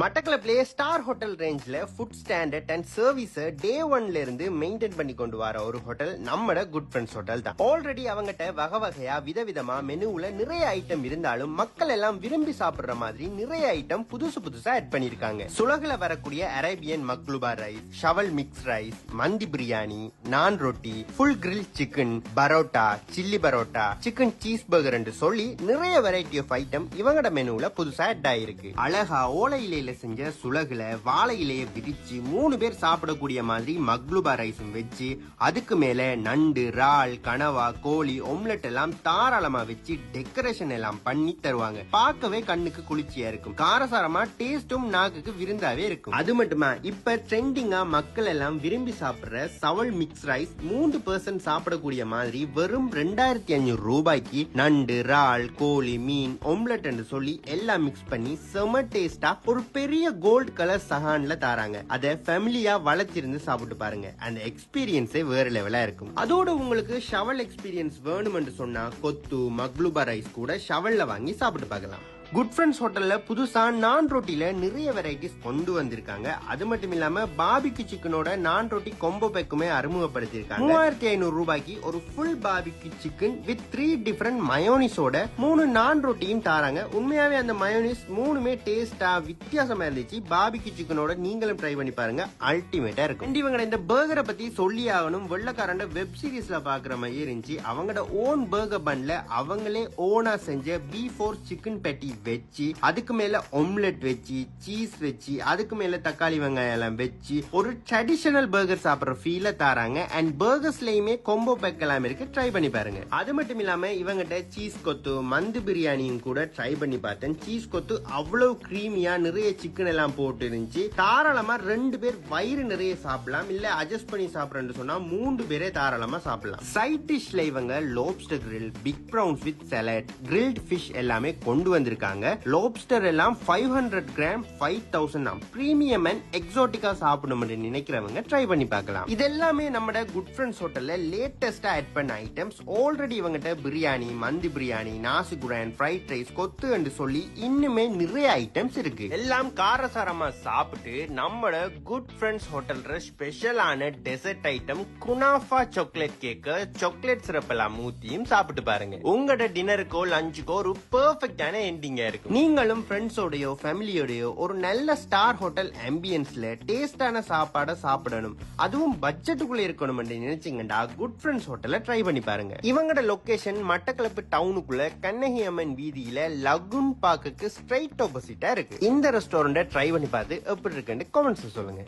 மட்டக்களப்பிலே star hotel ரேஞ்ச்ல food standard and service day ஒன்ல இருந்து மெயின்டைன் பண்ணி கொண்டு வர ஒரு ஹோட்டல் நம்மட குட் ஃப்ரெண்ட்ஸ் ஹோட்டல் தான். ஆல்ரெடி அவங்ககிட்ட வகை வகையா விதவிதமா மெனுவுல நிறைய ஐட்டம் இருந்தாலும் மக்கள் எல்லாம் விரும்பி சாப்பிடுற மாதிரி நிறைய ஐட்டம் புதுசா ஆட் பண்ணிருக்காங்க. சுலகுல வரக்கூடிய அரேபியன் மக்லூபா ரைஸ், ஷவல் மிக்ஸ் ரைஸ், மந்தி பிரியாணி, நான் ரொட்டி, full grill chicken, parotta, chilli parotta, chicken cheese burger என்று சொல்லி நிறைய வெரைட்டி ஆஃப் ஐட்டம் இவங்கட மெனுவுல புதுசா ஆட் ஆயிருக்கு. அழகா ஓலையில செஞ்ச சுலகுல வாழை இலைய விரிச்சு 3 பேர் சாப்பிடக்கூடிய மாதிரி மக்லூபா ரைஸும் வச்சு அதுக்கு மேல நண்டு, இறால், கனவா, கோழி, ஒம்லெட் எல்லாம் தாராளமா வச்சு டெக்கரேஷன் எல்லாம் பண்ணி தருவாங்க. பார்க்கவே கண்ணுக்கு குளிர்ச்சியா இருக்கும். காரசாரமா டேஸ்டும் நாக்குக்கு விருந்தாவே இருக்கும். அது மட்டுமா இப்ப ட்ரெண்டிங்கா மக்கள் எல்லாம் விரும்பி சாப்பிடுற சவல் மிக்ஸ் ரைஸ் 3 பர்சன்ட் சாப்பிடக்கூடிய மாதிரி வெறும் 2500 ரூபாய்க்கு நண்டு, இறால், கோழி, மீன், ஒம்லெட் என்று சொல்லி எல்லாம் மிக்ஸ் பண்ணி செம டேஸ்டா ஒரு பெரிய கோல்ட் கலர் சஹான்ல தாராங்க. அத ஃபேமிலியா வளர்த்திருந்து சாப்பிட்டு பாருங்க. அந்த எக்ஸ்பீரியன்ஸே வேற லெவலா இருக்கும். அதோட உங்களுக்கு ஷவல் எக்ஸ்பீரியன்ஸ் வேணும்னு சொன்னா கொத்து, மக்லூபா ரைஸ் கூட ஷவல்ல வாங்கி சாப்பிட்டு பார்க்கலாம். குட் ஃப்ரெண்ட்ஸ் ஹோட்டல்ல புதுசா நான் ரொட்டில நிறைய வெரைட்டிஸ் கொண்டு வந்திருக்காங்க. அது மட்டும் இல்லாம பாபிக்கு சிக்கனோட நான் ரொட்டி கொம்போ பேக்குமே அறிமுகப்படுத்திருக்காங்க. 3500 ரூபாய்க்கு ஒரு ஃபுல் பாபிக்கு சிக்கன் வித் 3 டிஃபரெண்ட் மயோனிஸோட 3 நான் ரொட்டியும் தாராங்க. உண்மையாவே அந்த மயோனிஸ் 3மே டேஸ்டா வித்தியாசமா இருந்துச்சு. பாபிக்கு சிக்கனோட நீங்களும் ட்ரை பண்ணி பாருங்க, அல்டிமேட்டா இருக்கும். இவங்க இந்த பர்கரை பத்தி சொல்லி ஆகணும். வெள்ளக்காரண்ட வெப் சீரிஸ்ல பாக்குற மாதிரி இருந்துச்சு. அவங்களோட ஓன் பர்கர் பன்ல அவங்களே ஓனா செஞ்ச B4 சிக்கன் பெட்டி வச்சு அதுக்கு மேல ஒம்லெட் வச்சு சீஸ் வச்சு அதுக்கு மேல தக்காளி வெங்காயம் எல்லாம் வச்சு ஒரு ட்ரெடிஷனல் பர்கர் சாப்பிடுற ஃபீல தாராங்க. அண்ட் பர்கர்ஸ்லயுமே கொம்போ பேக் எல்லாம் இருக்கு, ட்ரை பண்ணி பாருங்க. அது மட்டும் இல்லாம இவங்கிட்ட சீஸ் கொத்து, மந்து பிரியாணியும் கூட ட்ரை பண்ணி பார்த்தேன். சீஸ் கொத்து அவ்வளவு கிரீமியா நிறைய சிக்கன் எல்லாம் போட்டு இருந்துச்சு. தாராளமா 2 பேர் வயிறு நிறைய சாப்பிடலாம். இல்ல அட்ஜஸ்ட் பண்ணி சாப்பிடுறேன்னு சொன்னா 3 பேரே தாராளமா சாப்பிடலாம். சைட் டிஷ்ல இவங்க lobster grill, big prawns with salad, grilled fish எல்லாமே கொண்டு வந்திருக்காங்க. லோப்ஸ்டர் எல்லாம் 500 கிராம் 5000 பிரீமியம் அண்ட் எக்ஸோட்டிக்கா சாப்பிடணும்னு நினைக்கிறவங்க ட்ரை பண்ணி பார்க்கலாம். இதெல்லாமே நம்ம குட் ஃப்ரெண்ட்ஸ் ஹோட்டல்ல லேட்டஸ்டா ஆட் பண்ண ஐட்டம்ஸ். ஆல்ரெடி இவங்கிட்ட பிரியாணி, மந்தி பிரியாணி, நாசி குரான், ஃப்ரைட் ரைஸ், கொத்து என்று சொல்லி இன்னுமே நிறைய ஐட்டம்ஸ் இருக்கு. எல்லாம் காரசாரமா சாப்பிட்டு நம்ம குட் ஃப்ரெண்ட்ஸ் ஹோட்டல்ல ஸ்பெஷலான டெசர்ட் ஐட்டம் குனாஃபா சாக்லேட் கேக்க சாக்லேட் சிரப் எல்லாம் ஊத்தியும் சாப்பிட்டு பாருங்க. உங்களோட டின்னருக்கோ லஞ்சுக்கோ ஒரு பெர்ஃபெக்டான எண்டிங் இருக்கும். நீங்களும் ஃப்ரெண்ட்ஸோடயோ ஃபேமிலியோடயோ ஒரு நல்ல ஸ்டார் ஹோட்டல் ஆம்பியன்ஸ்ல டேஸ்டான சாப்பாடை சாப்பிடணும், அதுவும் பட்ஜெட்டுக்குள்ள இருக்கணும் நினைச்சீங்கன்னா குட் ஃப்ரெண்ட்ஸ் ஹோட்டல்ல ட்ரை பண்ணி பாருங்க. இவங்களோட லொகேஷன் மட்டக்களப்பு டவுனுக்குள்ள கண்ணகி அம்மன் வீதியில லகுன் பார்க்குக்கு ஸ்ட்ரைட் ஆப்போசிட்டா இருக்கு. இந்த ரெஸ்டாரண்ட ட்ரை பண்ணி பார்த்து எப்படி இருக்குன்னு கமெண்ட்ஸ் சொல்லுங்க.